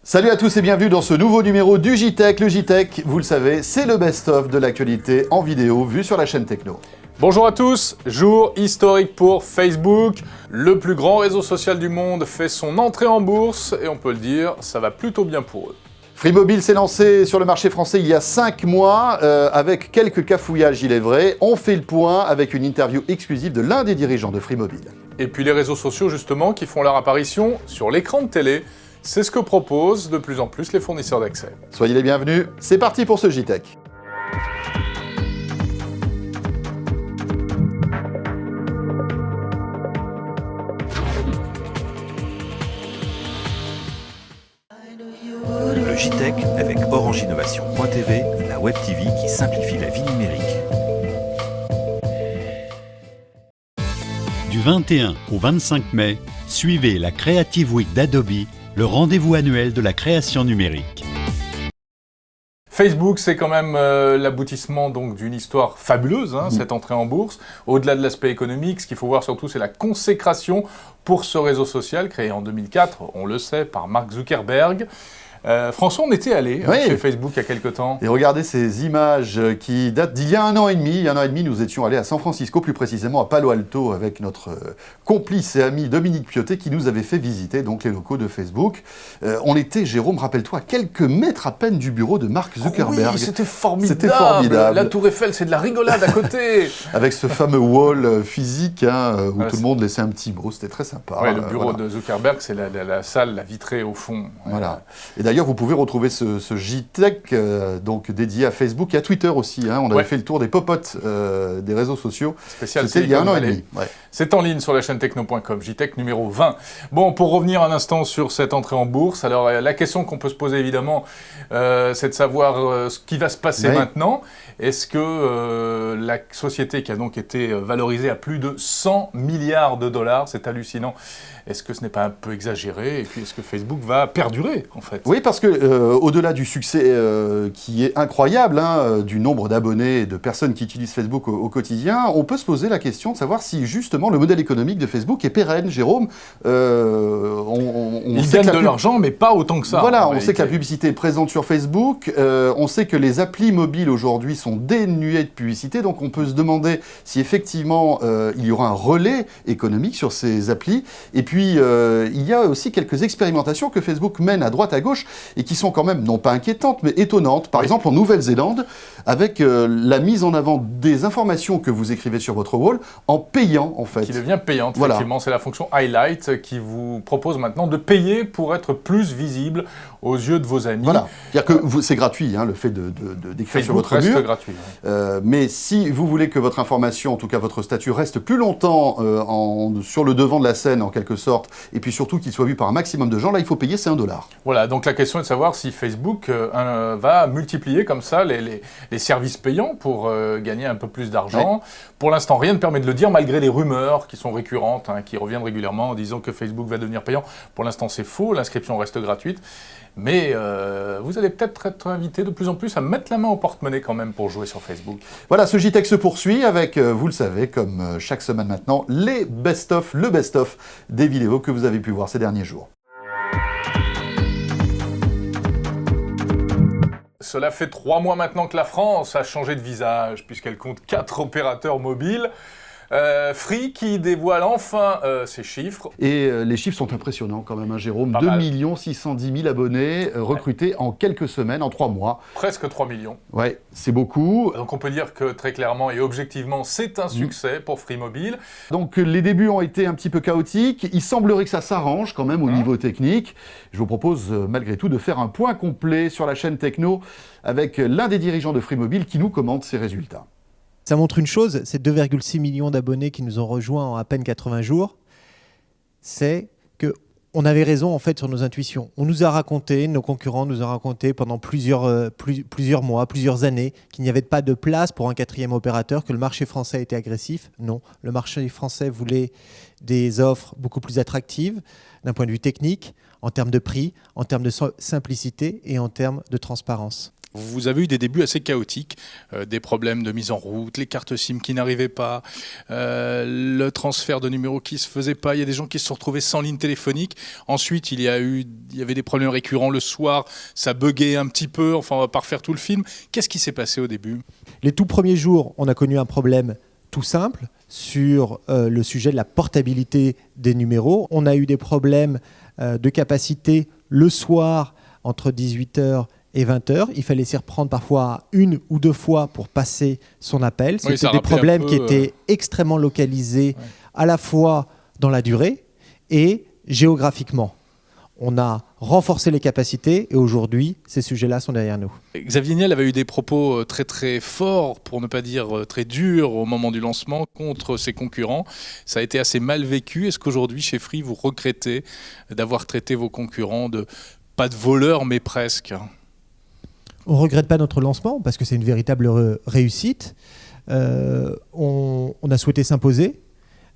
Salut à tous et bienvenue dans ce nouveau numéro du JTech. Le JTech, vous le savez, c'est le best-of de l'actualité en vidéo vue sur la chaîne Techno. Bonjour à tous, jour historique pour Facebook. Le plus grand réseau social du monde fait son entrée en bourse et on peut le dire, ça va plutôt bien pour eux. Free Mobile s'est lancé sur le marché français il y a 5 mois, avec quelques cafouillages, il est vrai. On fait le point avec une interview exclusive de l'un des dirigeants de Free Mobile. Et puis les réseaux sociaux justement qui font leur apparition sur l'écran de télé. C'est ce que proposent de plus en plus les fournisseurs d'accès. Soyez les bienvenus, c'est parti pour ce JTech. Le JTech avec OrangeInnovation.tv, la web TV qui simplifie la vie numérique. Du 21 au 25 mai, suivez la Creative Week d'Adobe, le rendez-vous annuel de la création numérique. Facebook, c'est quand même l'aboutissement donc d'une histoire fabuleuse, cette entrée en bourse. Au-delà de l'aspect économique, ce qu'il faut voir surtout, c'est la consécration pour ce réseau social créé en 2004, on le sait, par Mark Zuckerberg. François, on était allé chez Facebook il y a quelque temps. Et regardez ces images qui datent d'il y a un an et demi. Il y a un an et demi, nous étions allés à San Francisco, plus précisément à Palo Alto, avec notre complice et ami Dominique Piotet, qui nous avait fait visiter donc les locaux de Facebook. On était, Jérôme, rappelle-toi, à quelques mètres à peine du bureau de Mark Zuckerberg. Oui, c'était formidable. C'était formidable. La Tour Eiffel, c'est de la rigolade à côté. Avec ce fameux wall physique où tout le monde laissait un petit mot. C'était très sympa. Ouais, le bureau de Zuckerberg, c'est la salle, la vitrée au fond. Voilà. Et d'ailleurs, vous pouvez retrouver ce JTech donc dédié à Facebook et à Twitter aussi. On avait fait le tour des popotes des réseaux sociaux. C'était il y a un an et demi. Ouais. C'est en ligne sur la chaîne techno.com, JTech numéro 20. Bon, pour revenir un instant sur cette entrée en bourse, alors la question qu'on peut se poser évidemment, c'est de savoir ce qui va se passer maintenant. Est-ce que la société qui a donc été valorisée à plus de 100 milliards de dollars, c'est hallucinant, est-ce que ce n'est pas un peu exagéré? Et puis est-ce que Facebook va perdurer en fait? Oui, parce que au-delà du succès qui est incroyable, du nombre d'abonnés et de personnes qui utilisent Facebook au quotidien, on peut se poser la question de savoir si justement le modèle économique de Facebook est pérenne. Jérôme, il gagne de l'argent, mais pas autant que ça. Voilà, on sait que la publicité est présente sur Facebook, on sait que les applis mobiles aujourd'hui sont dénuées de publicité, donc on peut se demander si effectivement il y aura un relais économique sur ces applis. Et puis il y a aussi quelques expérimentations que Facebook mène à droite à gauche et qui sont quand même non pas inquiétantes mais étonnantes. Par exemple en Nouvelle-Zélande, avec la mise en avant des informations que vous écrivez sur votre wall en payant en fait. Qui devient payante, effectivement. C'est la fonction Highlight qui vous propose maintenant de payer pour être plus visible aux yeux de vos amis. Voilà, c'est-à-dire que c'est gratuit, le fait d'écrire sur votre mur. Gratuit. Mais si vous voulez que votre information, en tout cas votre statut, reste plus longtemps sur le devant de la scène en quelque sorte, et puis surtout qu'il soit vu par un maximum de gens, là il faut payer, c'est $1. Voilà, donc la question est de savoir si Facebook va multiplier comme ça les services payants pour gagner un peu plus d'argent. Ouais. Pour l'instant, rien ne permet de le dire, malgré les rumeurs qui sont récurrentes, qui reviennent régulièrement en disant que Facebook va devenir payant. Pour l'instant, c'est faux, l'inscription reste gratuite. Mais vous allez peut-être être invité de plus en plus à mettre la main au porte-monnaie quand même pour jouer sur Facebook. Voilà, ce JTech se poursuit avec, vous le savez, comme chaque semaine maintenant, le best-of des vidéos que vous avez pu voir ces derniers jours. Cela fait 3 mois maintenant que la France a changé de visage, puisqu'elle compte 4 opérateurs mobiles. Free qui dévoile enfin ses chiffres. Et les chiffres sont impressionnants quand même, Jérôme. 2 610 000 abonnés recrutés en quelques semaines, en 3 mois. Presque 3 millions. Ouais, c'est beaucoup. Donc on peut dire que très clairement et objectivement, c'est un succès pour Free Mobile. Donc les débuts ont été un petit peu chaotiques. Il semblerait que ça s'arrange quand même au niveau technique. Je vous propose malgré tout de faire un point complet sur la chaîne Techno avec l'un des dirigeants de Free Mobile qui nous commente ses résultats. Ça montre une chose, c'est 2,6 millions d'abonnés qui nous ont rejoints en à peine 80 jours. C'est qu'on avait raison en fait sur nos intuitions. On nous a raconté, nos concurrents nous ont raconté pendant plusieurs mois, plusieurs années, qu'il n'y avait pas de place pour un 4e opérateur, que le marché français était agressif. Non, le marché français voulait des offres beaucoup plus attractives d'un point de vue technique, en termes de prix, en termes de simplicité et en termes de transparence. Vous avez eu des débuts assez chaotiques, des problèmes de mise en route, les cartes SIM qui n'arrivaient pas, le transfert de numéros qui ne se faisait pas, il y a des gens qui se sont retrouvés sans ligne téléphonique. Ensuite, il y avait des problèmes récurrents le soir, ça buguait un petit peu, enfin on va pas refaire tout le film. Qu'est-ce qui s'est passé au début ? Les tout premiers jours, on a connu un problème tout simple sur le sujet de la portabilité des numéros. On a eu des problèmes de capacité le soir entre 18h et 20h. Il fallait s'y reprendre parfois 1 ou 2 fois pour passer son appel. C'était des problèmes qui étaient extrêmement localisés à la fois dans la durée et géographiquement. On a renforcé les capacités et aujourd'hui, ces sujets-là sont derrière nous. Xavier Niel avait eu des propos très très forts, pour ne pas dire très durs, au moment du lancement contre ses concurrents. Ça a été assez mal vécu. Est-ce qu'aujourd'hui, chez Free, vous regrettez d'avoir traité vos concurrents de, pas de voleurs, mais presque ? On ne regrette pas notre lancement parce que c'est une véritable réussite. On a souhaité s'imposer,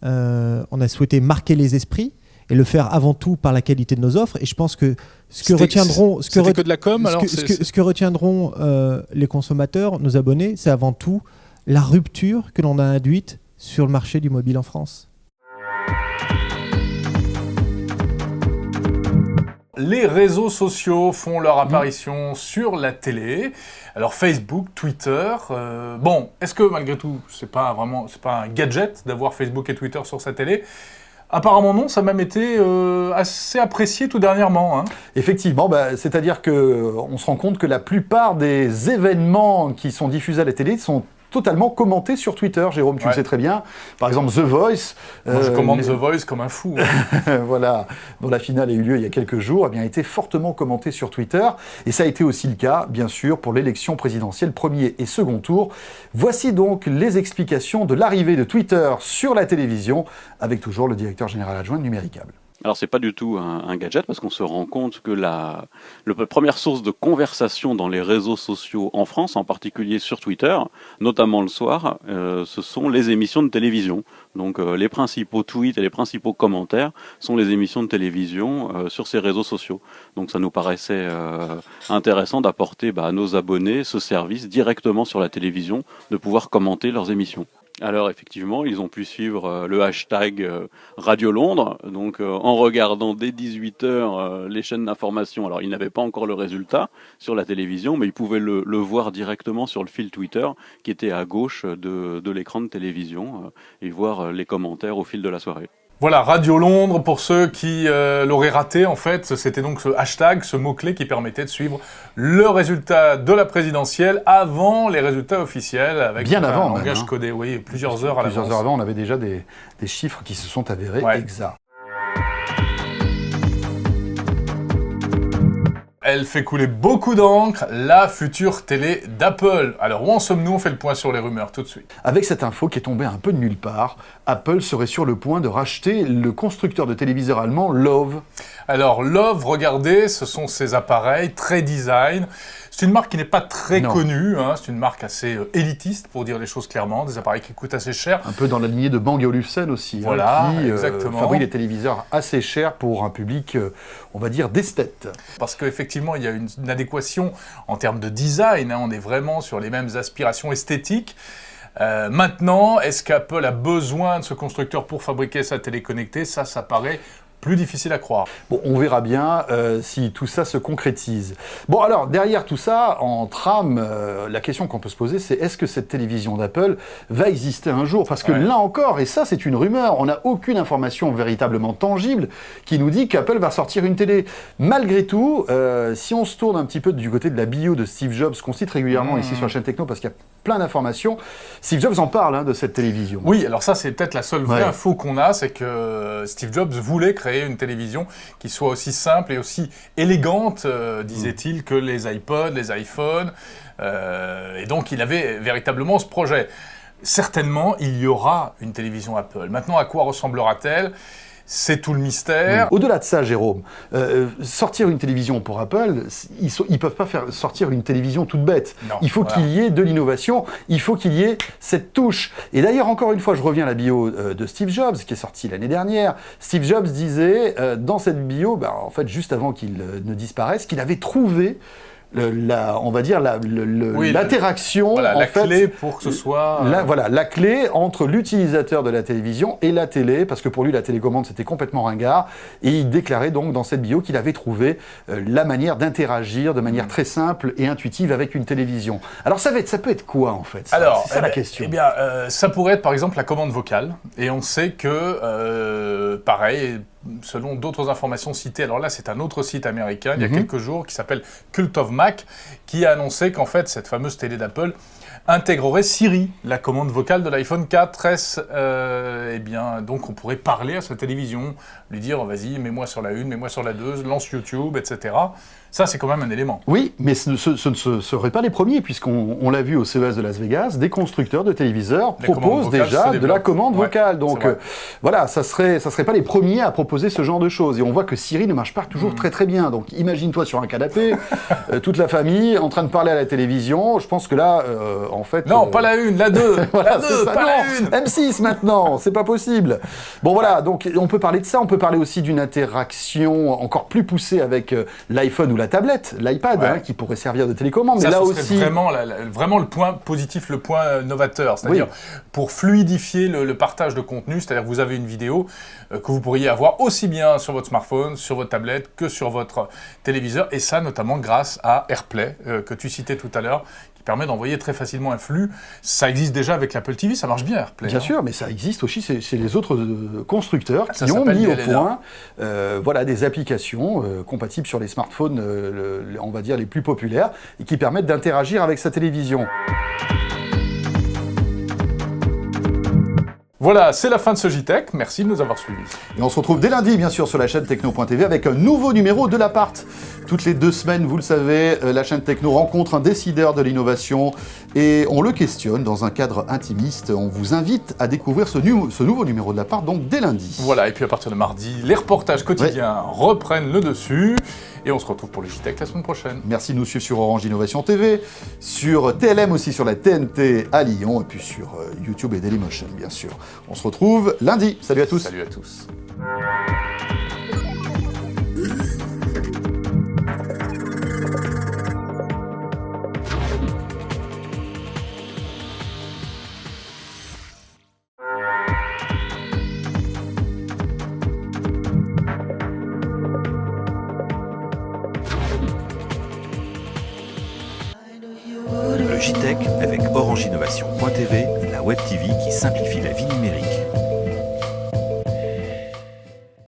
on a souhaité marquer les esprits et le faire avant tout par la qualité de nos offres. Et je pense que ce que retiendront les consommateurs, nos abonnés, c'est avant tout la rupture que l'on a induite sur le marché du mobile en France. Les réseaux sociaux font leur apparition sur la télé. Alors Facebook, Twitter. Bon, est-ce que malgré tout, c'est pas un gadget d'avoir Facebook et Twitter sur sa télé ? Apparemment non, ça a même été assez apprécié tout dernièrement. Hein. Effectivement, c'est-à-dire qu'on se rend compte que la plupart des événements qui sont diffusés à la télé sont totalement commentés sur Twitter. Jérôme, tu le sais très bien. Par exemple, The Voice. Moi, je commande The Voice comme un fou. Hein. Voilà, dont la finale a eu lieu il y a quelques jours, a été fortement commenté sur Twitter. Et ça a été aussi le cas, bien sûr, pour l'élection présidentielle premier et second tour. Voici donc les explications de l'arrivée de Twitter sur la télévision, avec toujours le directeur général adjoint de Numéricable. Alors c'est pas du tout un gadget parce qu'on se rend compte que la première source de conversation dans les réseaux sociaux en France, en particulier sur Twitter, notamment le soir, ce sont les émissions de télévision. Donc les principaux tweets et les principaux commentaires sont les émissions de télévision sur ces réseaux sociaux. Donc ça nous paraissait intéressant d'apporter à nos abonnés ce service directement sur la télévision, de pouvoir commenter leurs émissions. Alors effectivement, ils ont pu suivre le hashtag Radio Londres, donc en regardant dès 18h les chaînes d'information. Alors ils n'avaient pas encore le résultat sur la télévision, mais ils pouvaient le voir directement sur le fil Twitter qui était à gauche de l'écran de télévision et voir les commentaires au fil de la soirée. Voilà, Radio Londres, pour ceux qui l'auraient raté, en fait, c'était donc ce hashtag, ce mot-clé qui permettait de suivre le résultat de la présidentielle avant les résultats officiels, avec bien avant, un langage codé, oui, plusieurs heures à l'avance. Plusieurs heures avant, on avait déjà des chiffres qui se sont avérés exacts. Elle fait couler beaucoup d'encre, la future télé d'Apple. Alors où en sommes-nous ? On fait le point sur les rumeurs tout de suite. Avec cette info qui est tombée un peu de nulle part, Apple serait sur le point de racheter le constructeur de téléviseurs allemand Love. Alors Love, regardez, ce sont ces appareils très design. C'est une marque qui n'est pas très connue, hein. C'est une marque assez élitiste, pour dire les choses clairement, des appareils qui coûtent assez cher. Un peu dans la lignée de Bang & Olufsen aussi, voilà, qui fabrique des téléviseurs assez chers pour un public, on va dire, d'esthètes. Parce qu'effectivement, il y a une adéquation en termes de design, hein. On est vraiment sur les mêmes aspirations esthétiques. Maintenant, est-ce qu'Apple a besoin de ce constructeur pour fabriquer sa télé connectée ? Ça paraît plus difficile à croire. Bon, on verra bien si tout ça se concrétise. Bon, alors, derrière tout ça, en trame, la question qu'on peut se poser, c'est est-ce que cette télévision d'Apple va exister un jour ? Parce que là encore, et ça c'est une rumeur, on n'a aucune information véritablement tangible qui nous dit qu'Apple va sortir une télé. Malgré tout, si on se tourne un petit peu du côté de la bio de Steve Jobs, qu'on cite régulièrement ici sur la chaîne Techno, parce qu'il y a plein d'informations, Steve Jobs en parle de cette télévision. Oui, alors ça c'est peut-être la seule vraie info qu'on a, c'est que Steve Jobs voulait créer une télévision qui soit aussi simple et aussi élégante, disait-il, que les iPods, les iPhones. Et donc, il avait véritablement ce projet. Certainement, il y aura une télévision Apple. Maintenant, à quoi ressemblera-t-elle ? C'est tout le mystère. Au-delà de ça, Jérôme, sortir une télévision pour Apple, ils ne peuvent pas faire sortir une télévision toute bête. Non, il faut qu'il y ait de l'innovation, il faut qu'il y ait cette touche. Et d'ailleurs, encore une fois, je reviens à la bio de Steve Jobs, qui est sortie l'année dernière. Steve Jobs disait, dans cette bio, en fait, juste avant qu'il ne disparaisse, qu'il avait trouvé on va dire Oui, l'interaction, Voilà, en la fait, clé pour que ce soit... la clé entre l'utilisateur de la télévision et la télé, parce que pour lui la télécommande c'était complètement ringard, et il déclarait donc dans cette bio qu'il avait trouvé la manière d'interagir de manière très simple et intuitive avec une télévision. Alors ça peut être quoi en fait ça Alors, c'est ça la question. Eh bien, ça pourrait être par exemple la commande vocale, et on sait que, pareil, selon d'autres informations citées, alors là c'est un autre site américain, il y a quelques jours, qui s'appelle Cult of Mac, qui a annoncé qu'en fait cette fameuse télé d'Apple intégrerait Siri, la commande vocale de l'iPhone 4S. Eh bien, donc on pourrait parler à sa télévision, lui dire vas-y, mets-moi sur la 1, mets-moi sur la 2, lance YouTube, etc. Ça, c'est quand même un élément. Oui, mais ce ne seraient pas les premiers, puisqu'on l'a vu au CES de Las Vegas, des constructeurs de téléviseurs proposent déjà de la commande vocale. Donc voilà, ça serait pas les premiers à proposer ce genre de choses. Et on voit que Siri ne marche pas toujours très très bien. Donc imagine-toi sur un canapé, toute la famille en train de parler à la télévision. Je pense que là, en fait... Non, pas la 1, la 2 voilà, la 2, ça, pas non, la 1 M6 maintenant, c'est pas possible. Bon voilà, donc on peut parler de ça, on peut parler aussi d'une interaction encore plus poussée avec l'iPhone ou la tablette, l'iPad, qui pourrait servir de télécommande. Ça, mais là ce serait aussi, vraiment le point positif, le point novateur, c'est-à-dire pour fluidifier le partage de contenu, c'est-à-dire que vous avez une vidéo que vous pourriez avoir aussi bien sur votre smartphone, sur votre tablette, que sur votre téléviseur, et ça notamment grâce à AirPlay, que tu citais tout à l'heure, qui permet d'envoyer très facilement un flux. Ça existe déjà avec l'Apple TV, ça marche bien AirPlay. Bien sûr, mais ça existe aussi chez les autres constructeurs Ça qui ont s'appelle mis au DLNA. point des applications compatibles sur les smartphones, on va dire les plus populaires, et qui permettent d'interagir avec sa télévision. Voilà, c'est la fin de ce JTech. Merci de nous avoir suivis. Et on se retrouve dès lundi, bien sûr, sur la chaîne Techno.tv avec un nouveau numéro de l'Appart. Toutes les 2 semaines, vous le savez, la chaîne Techno rencontre un décideur de l'innovation et on le questionne dans un cadre intimiste. On vous invite à découvrir ce nouveau numéro de l'Appart, donc dès lundi. Voilà, et puis à partir de mardi, les reportages quotidiens reprennent le dessus. Et on se retrouve pour le JTech la semaine prochaine. Merci de nous suivre sur Orange Innovation TV, sur TLM aussi, sur la TNT à Lyon, et puis sur YouTube et Dailymotion, bien sûr. On se retrouve lundi. Salut à tous. Salut à tous. Le JTech avec Orange Innovation.tv, la web TV qui simplifie la vie numérique.